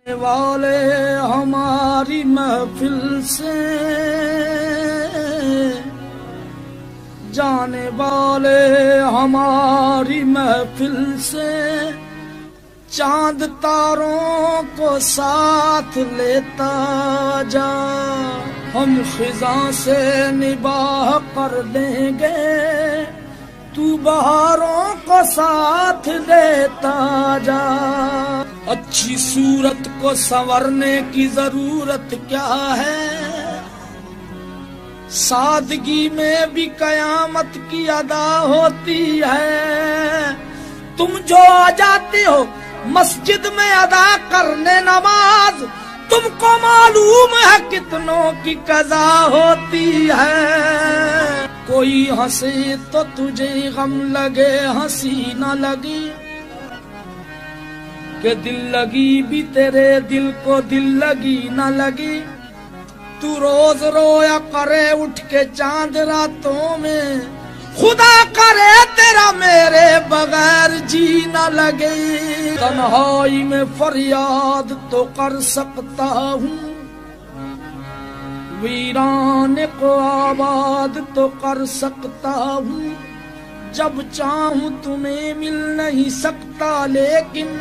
والے ہماری محفل سے جانے والے ہماری محفل سے چاند تاروں کو ساتھ لیتا جا، ہم خزاں سے نباہ کر دیں گے، تو بہاروں کو ساتھ دیتا جا۔ اچھی صورت کو سنورنے کی ضرورت کیا ہے، سادگی میں بھی قیامت کی ادا ہوتی ہے۔ تم جو آ جاتے ہو مسجد میں ادا کرنے نماز، تم کو معلوم ہے کتنوں کی قضا ہوتی ہے۔ کوئی ہنسے تو تجھے غم لگے، ہنسی نہ لگی کہ دل لگی بھی تیرے دل کو دل لگی نہ لگی۔ تو روز رویا کرے اٹھ کے چاند راتوں میں، خدا کرے تیرا میرے بغیر جی نہ لگے۔ تنہائی میں فریاد تو کر سکتا ہوں، ویران کو آباد تو کر سکتا ہوں، جب چاہوں تمہیں مل نہیں سکتا، لیکن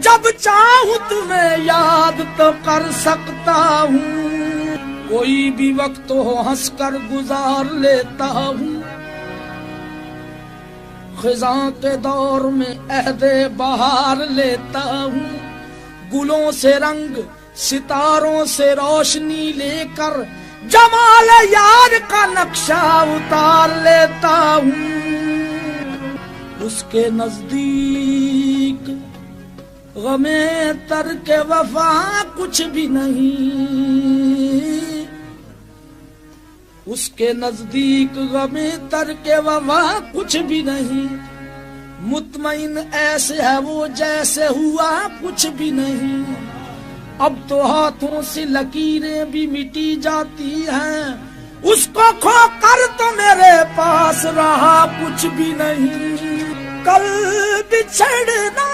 جب چاہوں تمہیں یاد تو کر سکتا ہوں۔ کوئی بھی وقت ہو ہنس کر گزار لیتا ہوں، خزاں کے دور میں عہد بہار لیتا ہوں۔ گلوں سے رنگ ستاروں سے روشنی لے کر جمال یار کا نقشہ اتار لیتا ہوں۔ اس کے نزدیک غم ترک وفا کچھ بھی نہیں، اس کے نزدیک غم ترک وفا کچھ بھی نہیں۔ مطمئن ایسے ہے وہ جیسے ہوا کچھ بھی نہیں، اب تو ہاتھوں سے لکیریں بھی مٹی جاتی ہیں، اس کو کھو کر تو میرے پاس رہا کچھ بھی نہیں۔ کل بچھڑنا